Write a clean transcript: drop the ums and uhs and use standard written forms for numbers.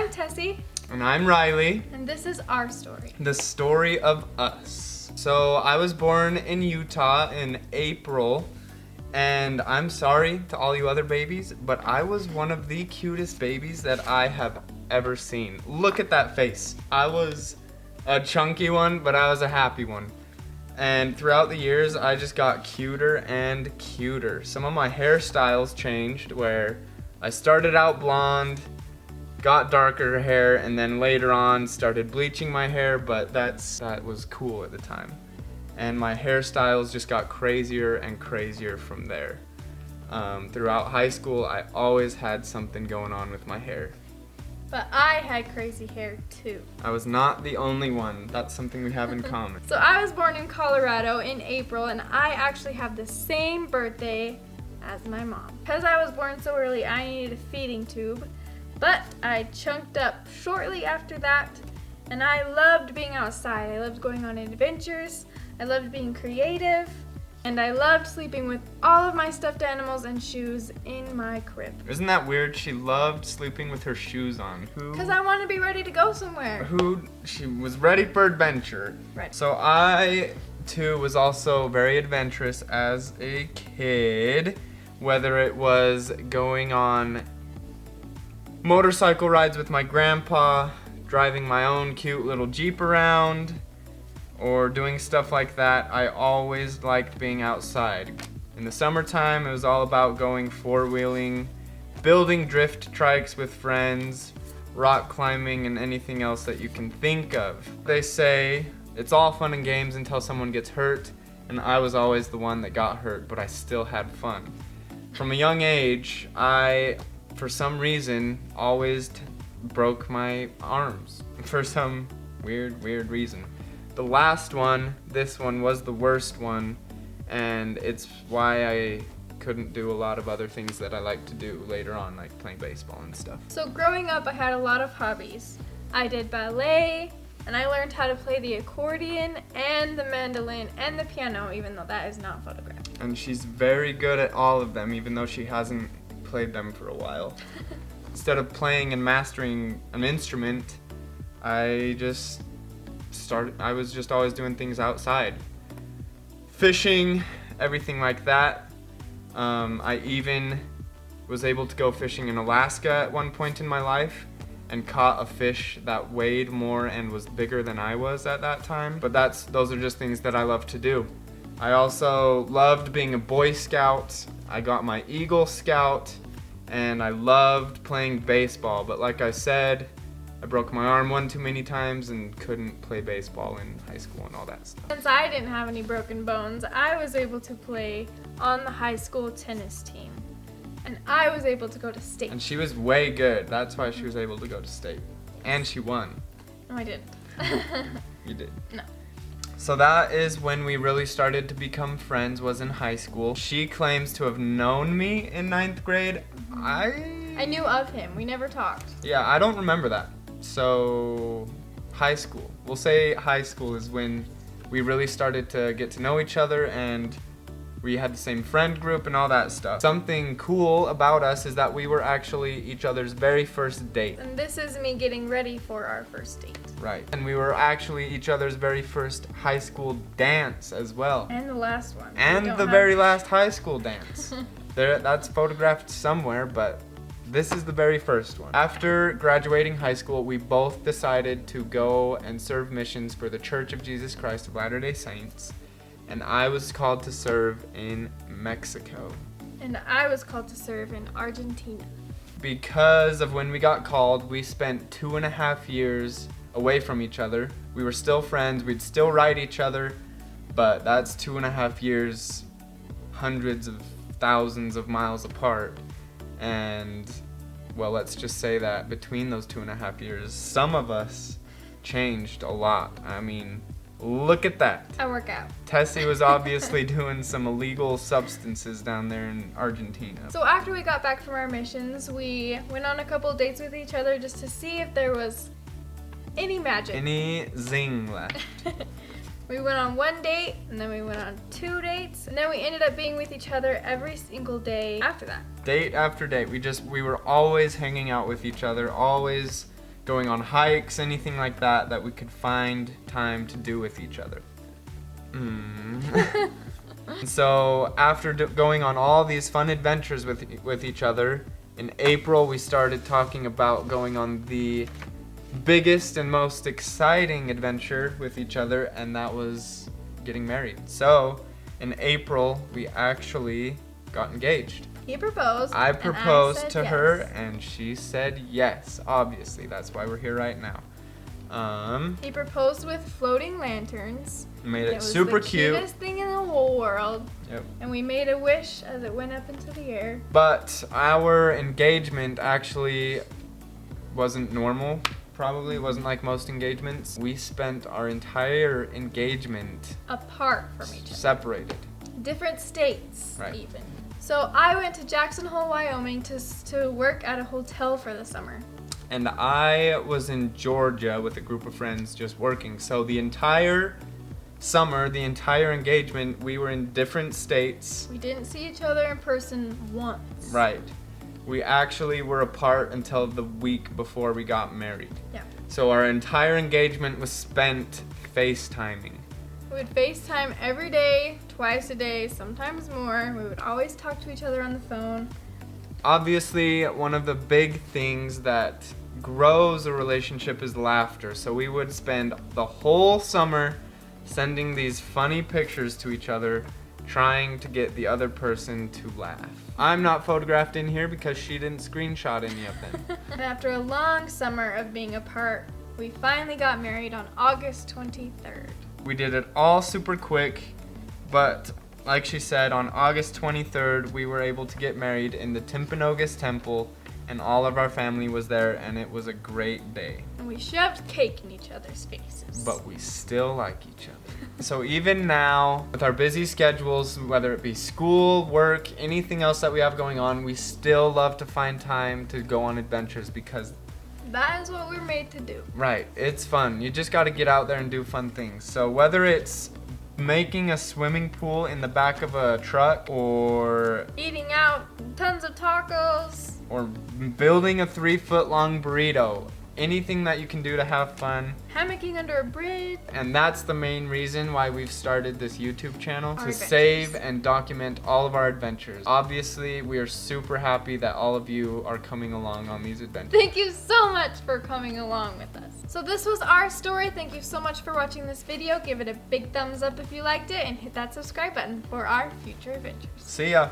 I'm Tessie. And I'm Riley. And this is our story. The story of us. So I was born in Utah in April, and I'm sorry to all you other babies, but I was one of the cutest babies that I have ever seen. Look at that face. I was a chunky one, but I was a happy one. And throughout the years, I just got cuter and cuter. Some of my hairstyles changed, where I started out blonde, got darker hair, and then later on started bleaching my hair, but that was cool at the time. And my hairstyles just got crazier and crazier from there. Throughout high school, I always had something going on with my hair. But I had crazy hair too. I was not the only one. That's something we have in common. So I was born in Colorado in April, and I actually have the same birthday as my mom. Because I was born so early, I needed a feeding tube, but I chunked up shortly after that, and I loved being outside. I loved going on adventures, I loved being creative, and I loved sleeping with all of my stuffed animals and shoes in my crib. Isn't that weird? She loved sleeping with her shoes on. Because I wanted to be ready to go somewhere. She was ready for adventure. Right. So I, too, was also very adventurous as a kid. Whether it was going on motorcycle rides with my grandpa, driving my own cute little Jeep around, or doing stuff like that, I always liked being outside. In the summertime, it was all about going four-wheeling, building drift trikes with friends, rock climbing, and anything else that you can think of. They say it's all fun and games until someone gets hurt, and I was always the one that got hurt, but I still had fun. From a young age, I, for some reason, always broke my arms. For some weird reason. The last one, this one, was the worst one, and it's why I couldn't do a lot of other things that I like to do later on, like playing baseball and stuff. So growing up, I had a lot of hobbies. I did ballet, and I learned how to play the accordion and the mandolin and the piano, even though that is not photographed. And she's very good at all of them, even though she hasn't played them for a while. Instead of playing and mastering an instrument, I was just always doing things outside. Fishing, everything like that. I even was able to go fishing in Alaska at one point in my life and caught a fish that weighed more and was bigger than I was at that time. But those are just things that I love to do. I also loved being a Boy Scout. I got my Eagle Scout, and I loved playing baseball. But like I said, I broke my arm one too many times and couldn't play baseball in high school and all that stuff. Since I didn't have any broken bones, I was able to play on the high school tennis team. And I was able to go to state. And she was way good. That's why she was able to go to state. And she won. No, I didn't. You did. No. So that is when we really started to become friends, was in high school. She claims to have known me in 9th grade. I knew of him. We never talked. Yeah, I don't remember that. So, high school. We'll say high school is when we really started to get to know each other, and we had the same friend group and all that stuff. Something cool about us is that we were actually each other's very first date. And this is me getting ready for our first date. Right. And we were actually each other's very first high school dance as well. And the last one. And the very last high school dance. That's photographed somewhere, but this is the very first one. After graduating high school, we both decided to go and serve missions for the Church of Jesus Christ of Latter-day Saints. And I was called to serve in Mexico. And I was called to serve in Argentina. Because of when we got called, we spent 2.5 years away from each other. We were still friends, we'd still write each other, but that's 2.5 years, hundreds of thousands of miles apart. And, well, let's just say that between those 2.5 years, some of us changed a lot. I mean, look at that. I work out. Tessie was obviously doing some illegal substances down there in Argentina. So after we got back from our missions, we went on a couple dates with each other just to see if there was any magic. Any zing left. We went on one date, and then we went on 2 dates, and then we ended up being with each other every single day after that. Date after date. We were always hanging out with each other, always going on hikes, anything like that that we could find time to do with each other. So after going on all these fun adventures with each other, in April we started talking about going on the biggest and most exciting adventure with each other, and that was getting married. So in April we actually got engaged. He proposed. I proposed to yes. her and she said yes. Obviously, that's why we're here right now. He proposed with floating lanterns. Made it was super the cute. Cutest thing in the whole world. Yep. And we made a wish as it went up into the air. But our engagement actually wasn't normal. Probably wasn't like most engagements. We spent our entire engagement Apart from each other. separated. Different states, Right. even. So I went to Jackson Hole, Wyoming to work at a hotel for the summer. And I was in Georgia with a group of friends just working. So the entire summer, the entire engagement, we were in different states. We didn't see each other in person once. Right. We actually were apart until the week before we got married. Yeah. So our entire engagement was spent Facetiming. We would FaceTime every day, twice a day, sometimes more. We would always talk to each other on the phone. Obviously, one of the big things that grows a relationship is laughter. So we would spend the whole summer sending these funny pictures to each other, trying to get the other person to laugh. I'm not photographed in here because she didn't screenshot any of them. And after a long summer of being apart, we finally got married on August 23rd. We did it all super quick, but like she said, on August 23rd, we were able to get married in the Timpanogos Temple, and all of our family was there, and it was a great day. And we shoved cake in each other's faces. But we still like each other. So even now, with our busy schedules, whether it be school, work, anything else that we have going on, we still love to find time to go on adventures because that is what we're made to do. right, it's fun. You just got to get out there and do fun things. So whether it's making a swimming pool in the back of a truck, or Eating out tons of tacos. building a 3-foot-long burrito, anything that you can do to have fun. Hammocking under a bridge. And that's the main reason why we've started this YouTube channel, to Our save adventures. and document all of our adventures. Obviously, we are super happy that all of you are coming along on these adventures. Thank you so much for coming along with us. So this was our story. Thank you so much for watching this video. Give it a big thumbs up if you liked it and hit that subscribe button for our future adventures. See ya!